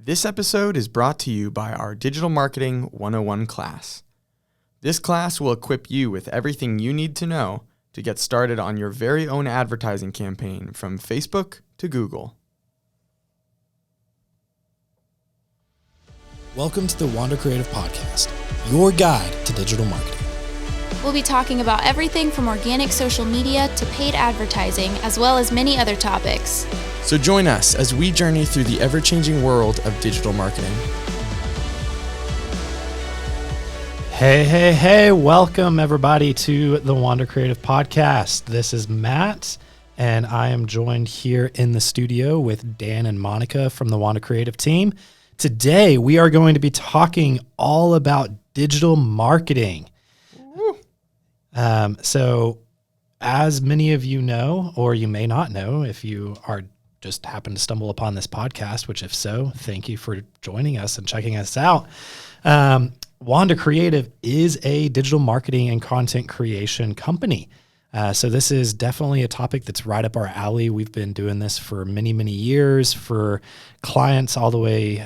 This episode is brought to you by our Digital Marketing 101 class. This class will equip you with everything you need to know to get started on your very own advertising campaign from Facebook to Google. Welcome to the Wander Creative Podcast, your guide to digital marketing. We'll be talking about everything from organic social media to paid advertising, as well as many other topics. So join us as we journey through the ever-changing world of digital marketing. Hey, welcome everybody to the Wander Creative Podcast. This is Matt, and I am joined here in the studio with Dan and Monica from the Wander Creative team. Today, we are going to be talking all about digital marketing. So as many of you know, or you may not know, if you are just happen to stumble upon this podcast, which if so, thank you for joining us and checking us out. Wander Creative is a digital marketing and content creation company. So this is definitely a topic that's right up our alley. We've been doing this for many, many years for clients all the way.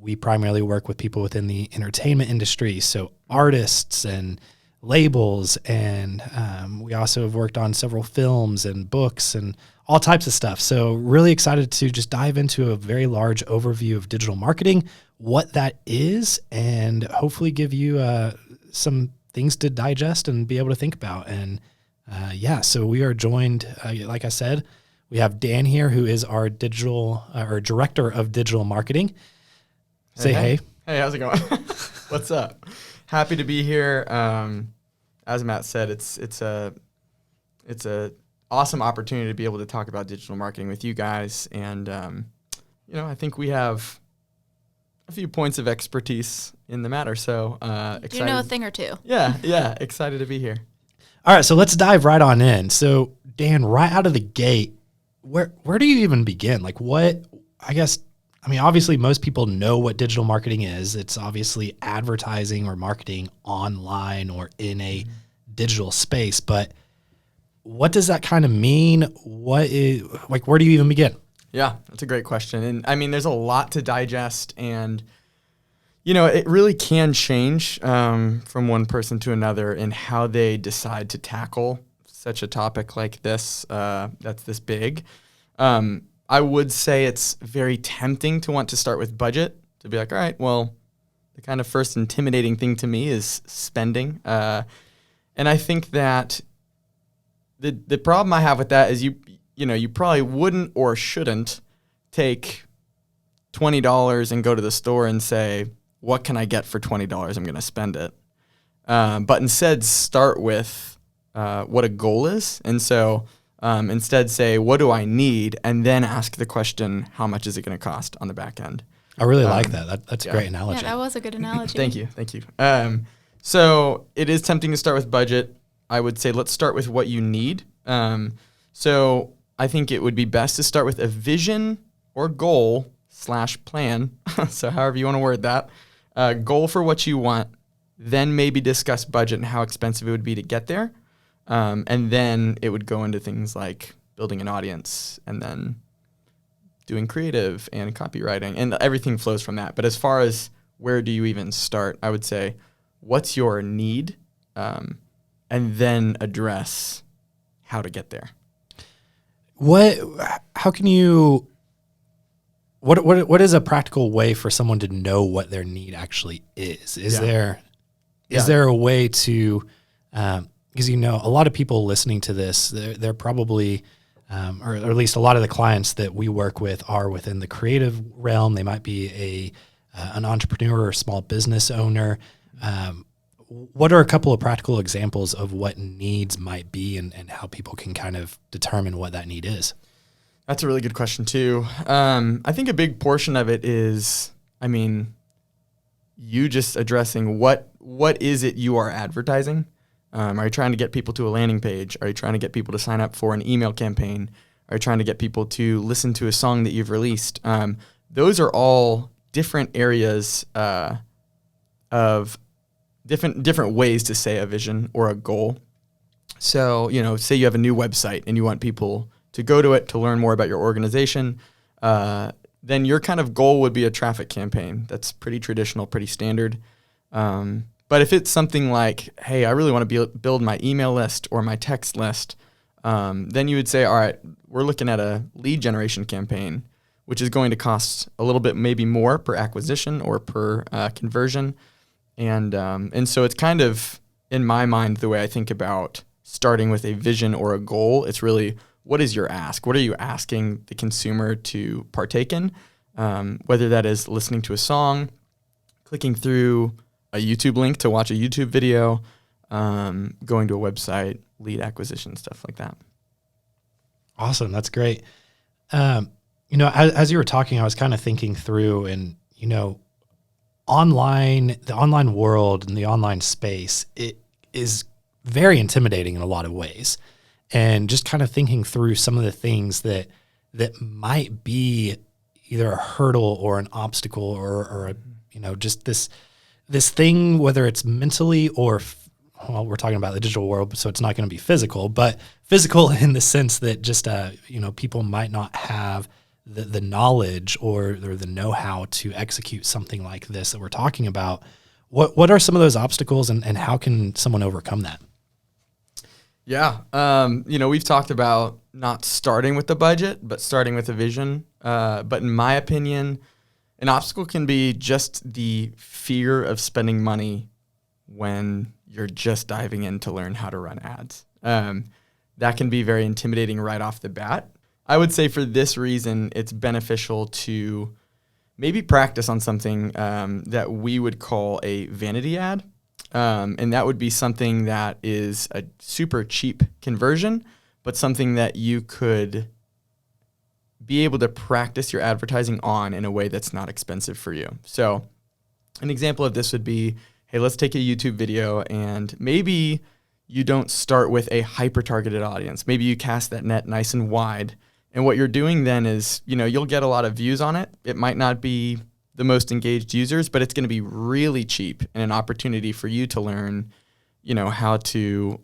We primarily work with people within the entertainment industry, so artists and labels, and we also have worked on several films and books and all types of stuff. So really excited to just dive into a very large overview of digital marketing, what that is, and hopefully give you some things to digest and be able to think about. And so we are joined, like I said, we have Dan here, who is our digital or director of digital marketing. Say hey. Hey, how's it going? What's up? Happy to be here. As Matt said, it's a awesome opportunity to be able to talk about digital marketing with you guys, and I think we have a few points of expertise in the matter. So excited. You know a thing or two. Yeah, excited to be here. All right, so let's dive right on in. So Dan, right out of the gate, where do you even begin? Like obviously most people know what digital marketing is. It's obviously advertising or marketing online or in a digital space, but what does that kind of mean? Where do you even begin? Yeah, that's a great question. And I mean, there's a lot to digest, and it really can change from one person to another in how they decide to tackle such a topic like this that's this big. I would say it's very tempting to want to start with budget, to be like, all right, well, the kind of first intimidating thing to me is spending. And I think that the problem I have with that is you probably wouldn't or shouldn't take $20 and go to the store and say, what can I get for $20? I'm going to spend it. But instead start with what a goal is. And so instead say, what do I need? And then ask the question, how much is it going to cost on the back end? I really like that. That's a great analogy. Yeah, that was a good analogy. Thank you. So it is tempting to start with budget. I would say let's start with what you need. So I think it would be best to start with a vision or goal / plan. So however you want to word that. Goal for what you want, then maybe discuss budget and how expensive it would be to get there. And then it would go into things like building an audience and then doing creative and copywriting, and everything flows from that. But as far as where do you even start, I would say, what's your need? And then address how to get there. What is a practical way for someone to know what their need actually is? Is there a way to, because a lot of people listening to this, they're probably, or at least a lot of the clients that we work with are within the creative realm. They might be an entrepreneur or small business owner. What are a couple of practical examples of what needs might be and how people can kind of determine what that need is? That's a really good question too. I think a big portion of it is, you just addressing what is it you are advertising? Are you trying to get people to a landing page? Are you trying to get people to sign up for an email campaign? Are you trying to get people to listen to a song that you've released? Those are all different areas of different ways to say a vision or a goal. So, say you have a new website and you want people to go to it to learn more about your organization. then your kind of goal would be a traffic campaign. That's pretty traditional, pretty standard. But if it's something like, hey, I really want to build my email list or my text list, then you would say, all right, we're looking at a lead generation campaign, which is going to cost a little bit maybe more per acquisition or per conversion. And so it's kind of, in my mind, the way I think about starting with a vision or a goal. It's really, what is your ask? What are you asking the consumer to partake in? Whether that is listening to a song, clicking through a YouTube link to watch a YouTube video, going to a website, lead acquisition, stuff like that. Awesome. That's great. As you were talking, I was kind of thinking through, and, the online world and the online space, it is very intimidating in a lot of ways. And just kind of thinking through some of the things that might be either a hurdle or an obstacle or just this thing, whether it's mentally or, we're talking about the digital world, so it's not going to be physical, but physical in the sense that just, people might not have the knowledge or the know-how to execute something like this that we're talking about. What are some of those obstacles, and how can someone overcome that? Yeah. We've talked about not starting with the budget, but starting with a vision. But in my opinion, an obstacle can be just the fear of spending money when you're just diving in to learn how to run ads. That can be very intimidating right off the bat. I would say for this reason, it's beneficial to maybe practice on something that we would call a vanity ad. And that would be something that is a super cheap conversion, but something that you could be able to practice your advertising on in a way that's not expensive for you. So an example of this would be, hey, let's take a YouTube video, and maybe you don't start with a hyper-targeted audience. Maybe you cast that net nice and wide. And what you're doing then is, you'll get a lot of views on it. It might not be the most engaged users, but it's going to be really cheap and an opportunity for you to learn, how to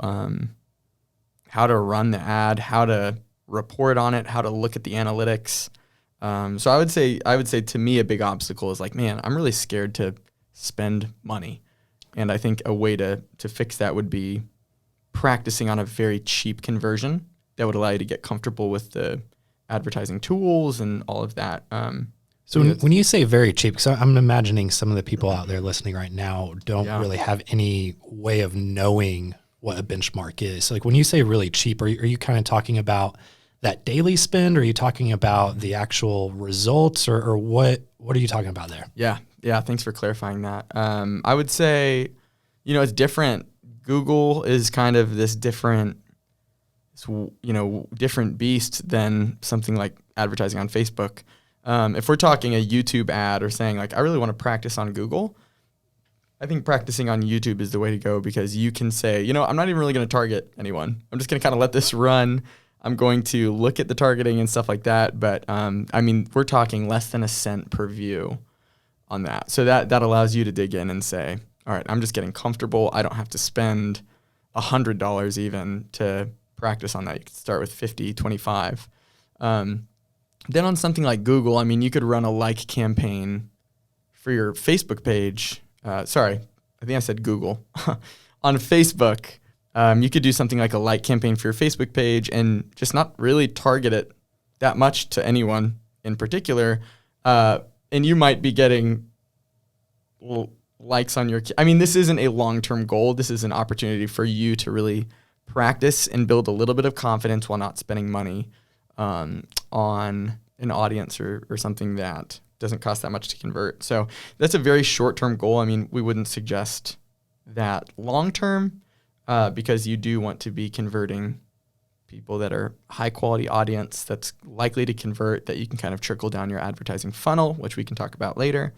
run the ad, how to report on it, how to look at the analytics. So I would say to me, a big obstacle is like, man, I'm really scared to spend money. And I think a way to fix that would be practicing on a very cheap conversion that would allow you to get comfortable with the advertising tools and all of that. So when you say very cheap, because I'm imagining some of the people out there listening right now don't really have any way of knowing what a benchmark is. So like when you say really cheap, are you kind of talking about that daily spend? Or are you talking about the actual results, or what are you talking about there? Yeah. Thanks for clarifying that. I would say, it's different. Google is kind of this different beast than something like advertising on Facebook. If we're talking a YouTube ad or saying like, I really want to practice on Google, I think practicing on YouTube is the way to go, because you can say, I'm not even really going to target anyone. I'm just going to kind of let this run. I'm going to look at the targeting and stuff like that. But we're talking less than a cent per view on that. So that allows you to dig in and say, all right, I'm just getting comfortable. I don't have to spend $100 even to practice on that. You could start with 50, 25. Then on something like Google, you could run a like campaign for your Facebook page. Sorry, I think I said Google. On Facebook, you could do something like a like campaign for your Facebook page and just not really target it that much to anyone in particular. And you might be getting likes on your... this isn't a long-term goal. This is an opportunity for you to really practice and build a little bit of confidence while not spending money on an audience or something that doesn't cost that much to convert. So that's a very short-term goal. We wouldn't suggest that long-term because you do want to be converting people that are high-quality audience that's likely to convert, that you can kind of trickle down your advertising funnel, which we can talk about later.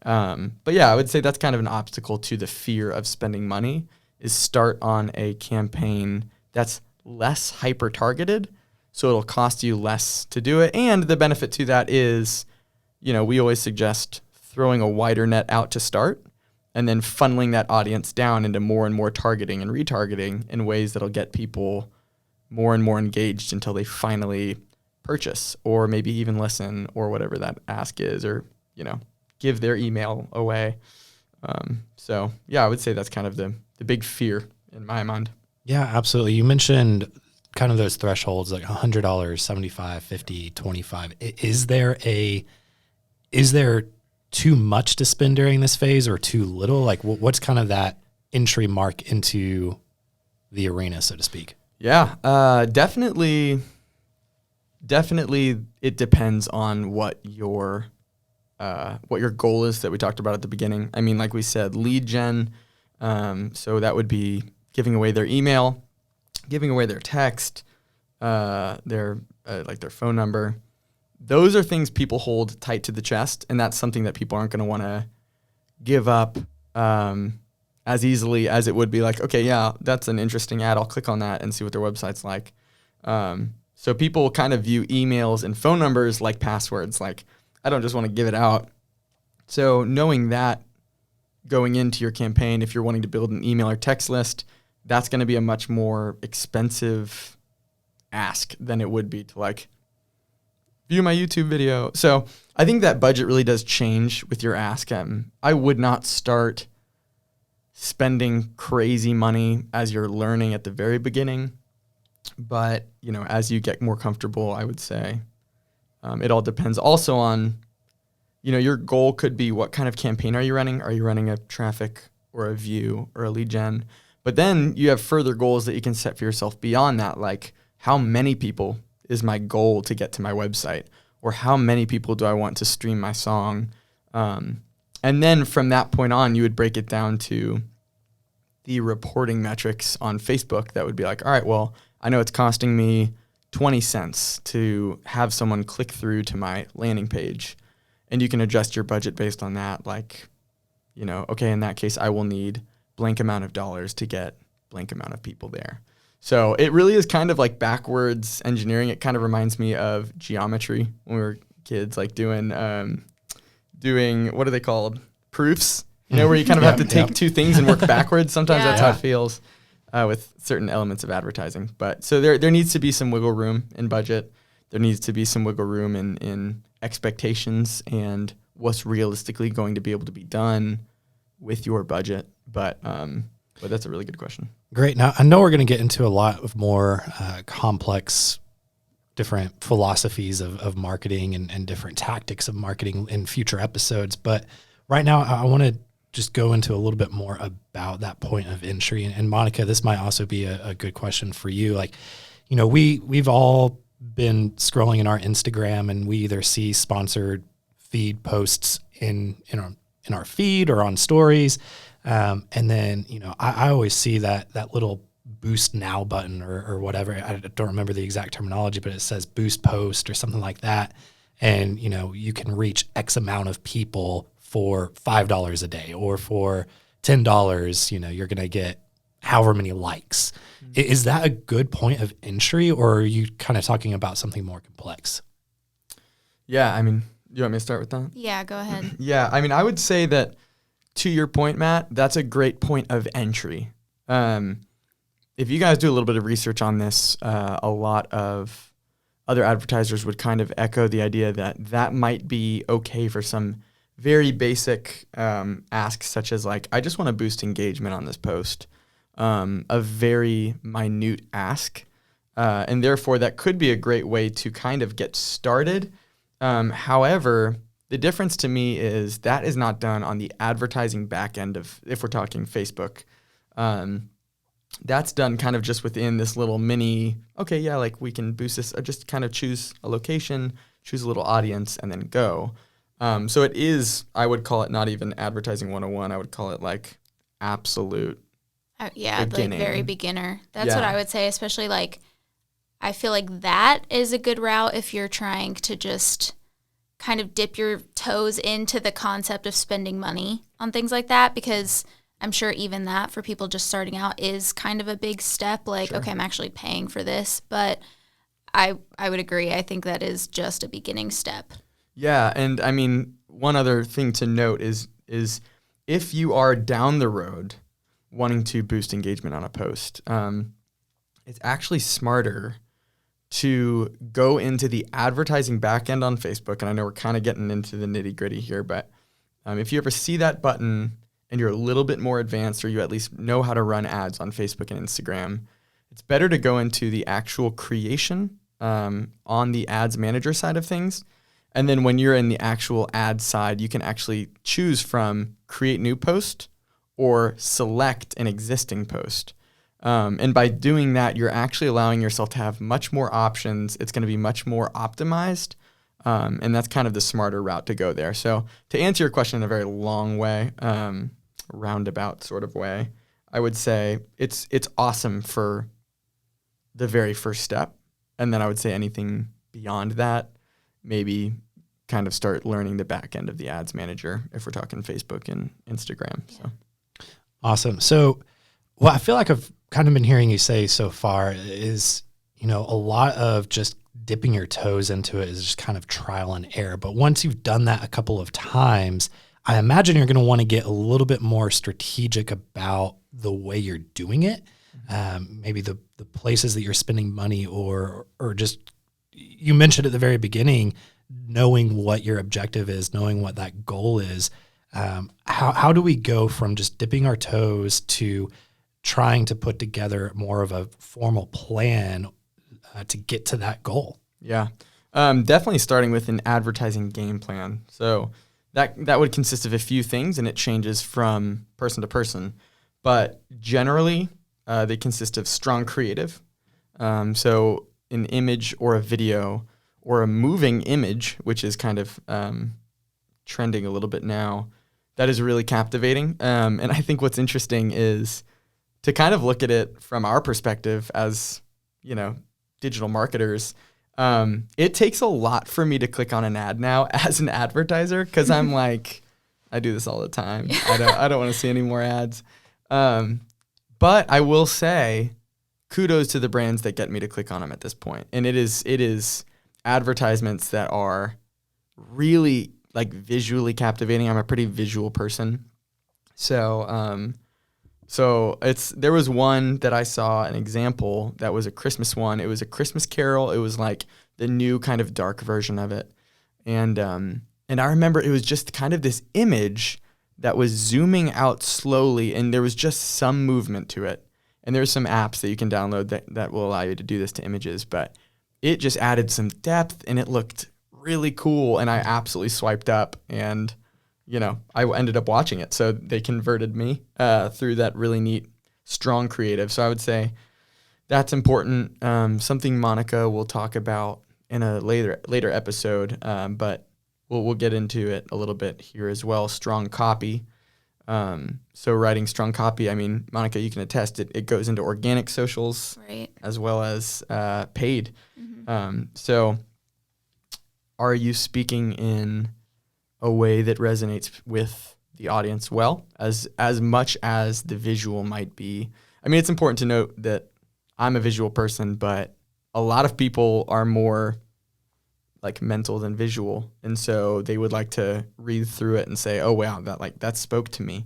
But yeah, I would say that's kind of an obstacle to the fear of spending money, is start on a campaign that's less hyper-targeted, so it'll cost you less to do it. And the benefit to that is, we always suggest throwing a wider net out to start and then funneling that audience down into more and more targeting and retargeting in ways that'll get people more and more engaged until they finally purchase or maybe even listen or whatever that ask is, or, give their email away. So yeah, I would say that's kind of the big fear in my mind. Yeah, absolutely. You mentioned kind of those thresholds, like $100, $75, $50, $25. Is there too much to spend during this phase or too little? Like what's kind of that entry mark into the arena, so to speak? Yeah, definitely it depends on what your goal is that we talked about at the beginning. I mean, like we said, lead gen. So that would be giving away their email, giving away their text, their phone number. Those are things people hold tight to the chest, and that's something that people aren't going to want to give up as easily as it would be like, okay, yeah, that's an interesting ad. I'll click on that and see what their website's like. So people kind of view emails and phone numbers like passwords. Like, I don't just want to give it out. So knowing that going into your campaign, if you're wanting to build an email or text list, that's going to be a much more expensive ask than it would be to like view my YouTube video. So I think that budget really does change with your ask. I would not start spending crazy money as you're learning at the very beginning. But, as you get more comfortable, I would say it all depends also on, your goal could be what kind of campaign are you running? Are you running a traffic or a view or a lead gen? But then you have further goals that you can set for yourself beyond that, like how many people is my goal to get to my website, or how many people do I want to stream my song? And then from that point on, you would break it down to the reporting metrics on Facebook that would be like, all right, well, I know it's costing me 20 cents to have someone click through to my landing page. And you can adjust your budget based on that. Like, okay, in that case, I will need blank amount of dollars to get blank amount of people there. So it really is kind of like backwards engineering. It kind of reminds me of geometry when we were kids, like doing what are they called? Proofs, where you kind of have to take two things and work backwards. Sometimes that's how it feels with certain elements of advertising. But so there needs to be some wiggle room in budget. There needs to be some wiggle room in expectations and what's realistically going to be able to be done with your budget. But that's a really good question. Great. Now, I know we're going to get into a lot of more complex, different philosophies of marketing and different tactics of marketing in future episodes. But right now, I want to just go into a little bit more about that point of entry. And Monica, this might also be a good question for you. Like, we've all been scrolling in our Instagram, and we either see sponsored feed posts in our feed or on stories. And then, I always see that little boost now button or whatever. I don't remember the exact terminology, but it says boost post or something like that. And, you can reach X amount of people for $5 a day, or for $10, you're going to get however many likes. Mm-hmm. Is that a good point of entry, or are you kind of talking about something more complex? Yeah. I mean, you want me to start with that? Yeah, go ahead. Yeah. I mean, I would say that, to your point, Matt, that's a great point of entry. If you guys do a little bit of research on this, a lot of other advertisers would kind of echo the idea that might be okay for some very basic asks, such as like, I just want to boost engagement on this post, a very minute ask. And therefore, that could be a great way to kind of get started. However, the difference to me is that is not done on the advertising back end of, if we're talking Facebook. That's done kind of just within this little mini, okay, yeah, like we can boost this, or just kind of choose a location, choose a little audience, and then go. So it is, I would call it not even advertising 101. I would call it like absolute beginning. Like very beginner. That's what I would say, especially like, I feel like that is a good route if you're trying to just kind of dip your toes into the concept of spending money on things like that, because I'm sure even that for people just starting out is kind of a big step. Like, okay, I'm actually paying for this, but I would agree. I think that is just a beginning step. Yeah, and I mean, one other thing to note is if you are down the road wanting to boost engagement on a post, it's actually smarter to go into the advertising backend on Facebook. And I know we're kind of getting into the nitty gritty here, but if you ever see that button and you're a little bit more advanced, or you at least know how to run ads on Facebook and Instagram, it's better to go into the actual creation on the ads manager side of things. And then when you're in the actual ad side, you can actually choose from create new post or select an existing post. And by doing that, you're actually allowing yourself to have much more options. It's going to be much more optimized. And that's kind of the smarter route to go there. So to answer your question in a very long way, roundabout sort of way, I would say it's awesome for the very first step. And then I would say anything beyond that, maybe kind of start learning the back end of the ads manager if we're talking Facebook and Instagram. So awesome. So what I feel like I've kind of been hearing you say so far is, a lot of just dipping your toes into it is just kind of trial and error. But once you've done that a couple of times, I imagine you're going to want to get a little bit more strategic about the way you're doing it. Maybe the places that you're spending money, or just, you mentioned at the very beginning, knowing what your objective is, knowing what that goal is. How do we go from just dipping our toes to trying to put together more of a formal plan to get to that goal? Yeah, definitely starting with an advertising game plan. So that would consist of a few things, and it changes from person to person. But generally, they consist of strong creative. So an image or a video or a moving image, which is kind of trending a little bit now, that is really captivating. And I think what's interesting is to kind of look at it from our perspective as, digital marketers. It takes a lot for me to click on an ad now as an advertiser, because I'm like, I do this all the time. I don't want to see any more ads. But I will say, kudos to the brands that get me to click on them at this point. And it is advertisements that are really like visually captivating. I'm a pretty visual person. So there was one that I saw, an example that was a Christmas one. It was a Christmas Carol. It was like the new kind of dark version of it. And I remember it was just kind of this image that was zooming out slowly, and there was just some movement to it. And there's some apps that you can download that will allow you to do this to images, but it just added some depth, and it looked really cool, and I absolutely swiped up, and I ended up watching it. So they converted me through that really neat, strong creative. So I would say that's important. Something Monica will talk about in a later episode, but we'll get into it a little bit here as well. Strong copy. So writing strong copy, I mean, Monica, you can attest it goes into organic socials, right, as well as paid. Mm-hmm. So are you speaking in a way that resonates with the audience well, as much as the visual might be? I mean, it's important to note that I'm a visual person, but a lot of people are more like mental than visual, and so they would like to read through it and say, "Oh wow, that spoke to me."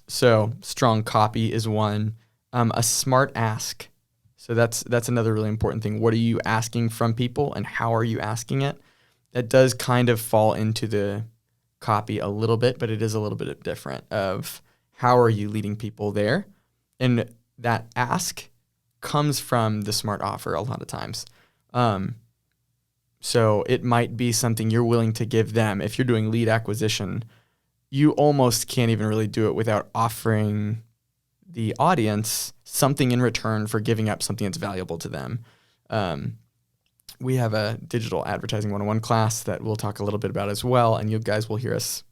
So strong copy is one. A smart ask. So that's another really important thing. What are you asking from people, and how are you asking it? That does kind of fall into the copy a little bit, but it is a little bit different of how are you leading people there. And that ask comes from the smart offer a lot of times. So it might be something you're willing to give them. If you're doing lead acquisition, you almost can't even really do it without offering the audience something in return for giving up something that's valuable to them. We have a digital advertising 101 class that we'll talk a little bit about as well, and you guys will hear us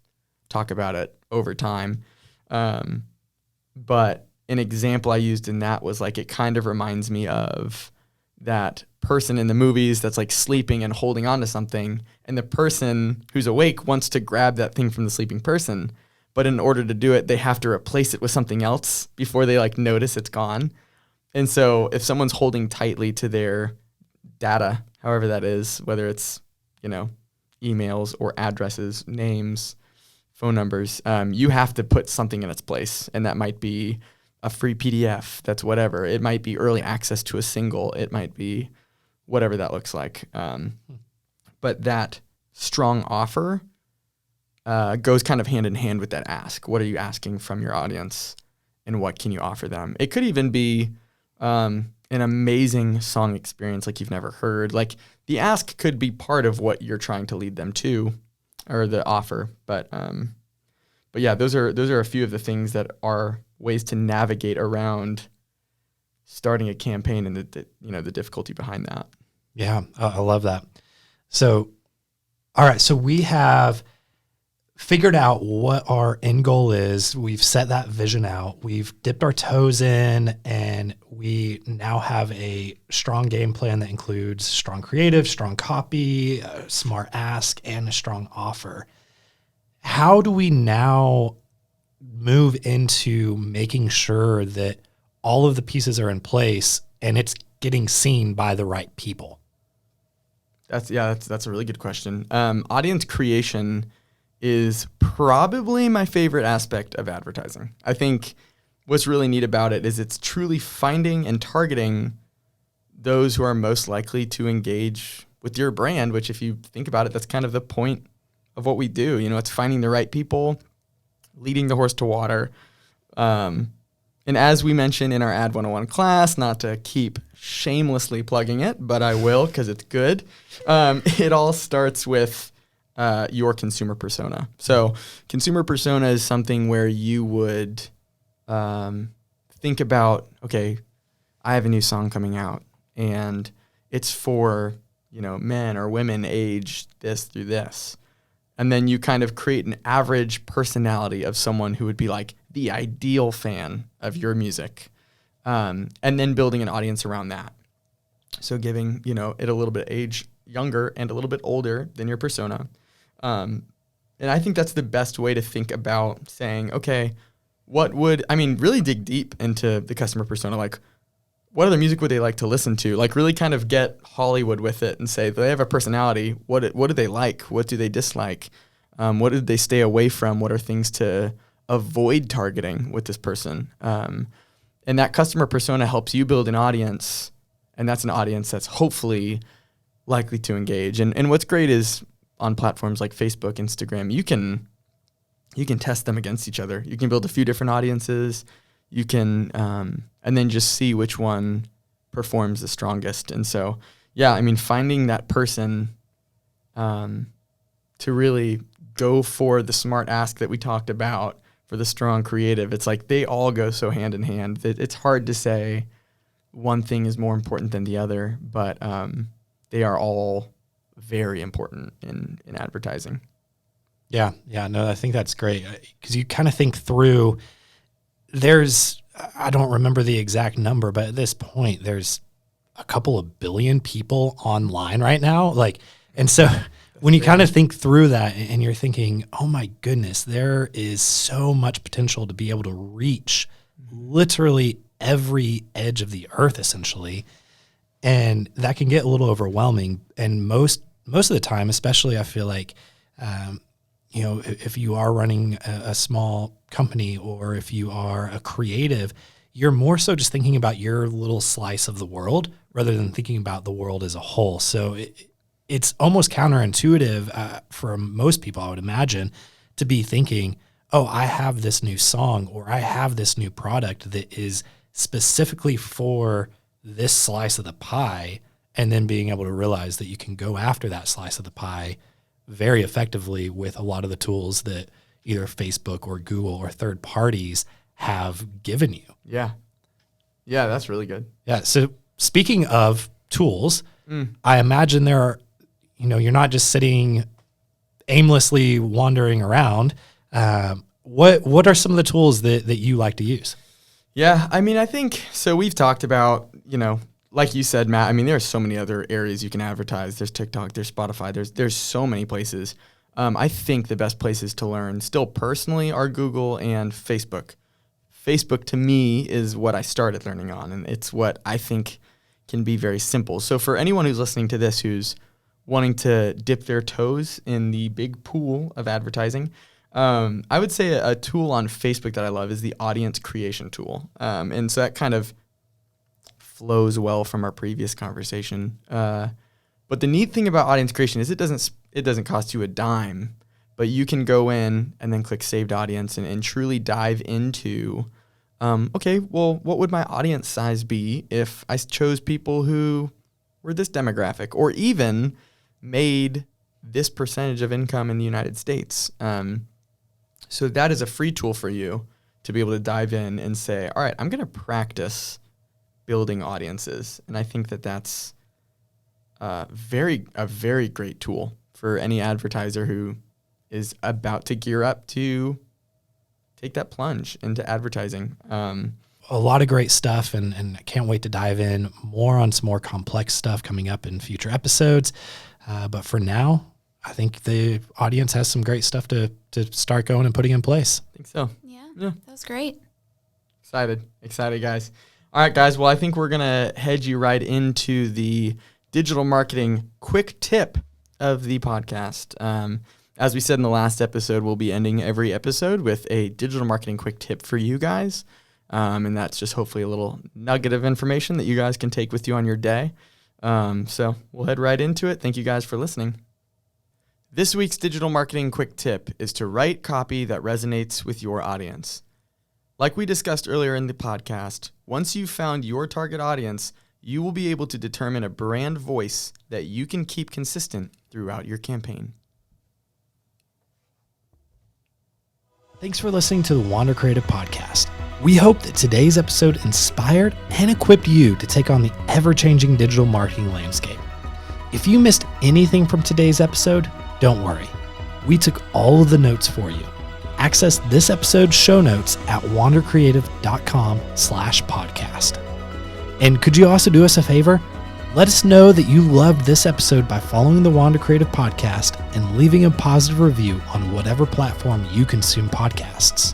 talk about it over time. But an example I used in that was like, it kind of reminds me of that person in the movies that's like sleeping and holding on to something, and the person who's awake wants to grab that thing from the sleeping person, but in order to do it, they have to replace it with something else before they like notice it's gone. And so if someone's holding tightly to their data, however that is, whether it's, emails or addresses, names, phone numbers, you have to put something in its place. And that might be a free PDF. That's whatever. It might be early access to a single. It might be whatever that looks like. But that strong offer goes kind of hand in hand with that ask. What are you asking from your audience, and what can you offer them? It could even be an amazing song experience like you've never heard. Like the ask could be part of what you're trying to lead them to, or the offer. But yeah, those are a few of the things that are ways to navigate around starting a campaign and the difficulty behind that. Yeah, I love that. So, all right, so we have figured out what our end goal is. We've set that vision out. We've dipped our toes in, and we now have a strong game plan that includes strong creative, strong copy, a smart ask, and a strong offer. How do we now move into making sure that all of the pieces are in place and it's getting seen by the right people? That's a really good question. Audience creation is probably my favorite aspect of advertising. I think what's really neat about it is it's truly finding and targeting those who are most likely to engage with your brand, which if you think about it, that's kind of the point of what we do. It's finding the right people, leading the horse to water. And as we mentioned in our Ad 101 class, not to keep shamelessly plugging it, but I will because it's good. It all starts with your consumer persona. So consumer persona is something where you would think about, okay, I have a new song coming out and it's for, men or women aged this through this. And then you kind of create an average personality of someone who would be like the ideal fan of your music. And then building an audience around that. So giving, it a little bit age younger and a little bit older than your persona. And I think that's the best way to think about saying, okay, really dig deep into the customer persona. Like, what other music would they like to listen to? Like, really kind of get Hollywood with it and say, they have a personality. What do they like? What do they dislike? What did they stay away from? What are things to avoid targeting with this person? And that customer persona helps you build an audience, and that's an audience that's hopefully likely to engage. And what's great is on platforms like Facebook, Instagram, you can test them against each other. You can build a few different audiences. You can, and then just see which one performs the strongest. And so, finding that person to really go for the smart ask that we talked about, for the strong creative, it's like they all go so hand in hand that it's hard to say one thing is more important than the other, but they are all very important in advertising. Yeah, no, I think that's great because you kind of think through. I don't remember the exact number, but at this point, there's a couple of billion people online right now. And so when you kind of think through that and you're thinking, oh my goodness, there is so much potential to be able to reach literally every edge of the earth, essentially. And that can get a little overwhelming. And most of the time, especially I feel like, if you are running a small company or if you are a creative, you're more so just thinking about your little slice of the world rather than thinking about the world as a whole. So it's almost counterintuitive for most people, I would imagine, to be thinking, oh, I have this new song or I have this new product that is specifically for this slice of the pie, and then being able to realize that you can go after that slice of the pie very effectively with a lot of the tools that either Facebook or Google or third parties have given you. Yeah, that's really good. Yeah. So speaking of tools, I imagine there are, you're not just sitting aimlessly wandering around. What are some of the tools that you like to use? Yeah, I think, so we've talked about, like you said, Matt, there are so many other areas you can advertise. There's TikTok, there's Spotify, there's so many places. I think the best places to learn still personally are Google and Facebook. Facebook to me is what I started learning on, and it's what I think can be very simple. So for anyone who's listening to this who's wanting to dip their toes in the big pool of advertising, I would say a tool on Facebook that I love is the audience creation tool. And so that kind of flows well from our previous conversation. But the neat thing about audience creation is it doesn't cost you a dime, but you can go in and then click saved audience and truly dive into, okay, well, what would my audience size be if I chose people who were this demographic or even made this percentage of income in the United States. So that is a free tool for you to be able to dive in and say, all right, I'm going to practice building audiences. And I think that that's a very great tool for any advertiser who is about to gear up to take that plunge into advertising. A lot of great stuff, and I can't wait to dive in more on some more complex stuff coming up in future episodes. But for now, I think the audience has some great stuff to start going and putting in place. I think so. Yeah. That was great. Excited, guys. All right, guys. Well, I think we're going to head you right into the digital marketing quick tip of the podcast. As we said in the last episode, we'll be ending every episode with a digital marketing quick tip for you guys. And that's just hopefully a little nugget of information that you guys can take with you on your day. So we'll head right into it. Thank you guys for listening. This week's digital marketing quick tip is to write copy that resonates with your audience. Like we discussed earlier in the podcast, once you've found your target audience, you will be able to determine a brand voice that you can keep consistent throughout your campaign. Thanks for listening to the Wander Creative Podcast. We hope that today's episode inspired and equipped you to take on the ever-changing digital marketing landscape. If you missed anything from today's episode, don't worry. We took all of the notes for you. Access this episode's show notes at wandercreative.com/podcast. And could you also do us a favor? Let us know that you loved this episode by following the Wander Creative Podcast and leaving a positive review on whatever platform you consume podcasts.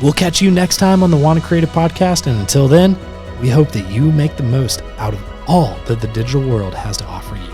We'll catch you next time on the Wander Creative Podcast, and until then, we hope that you make the most out of all that the digital world has to offer you.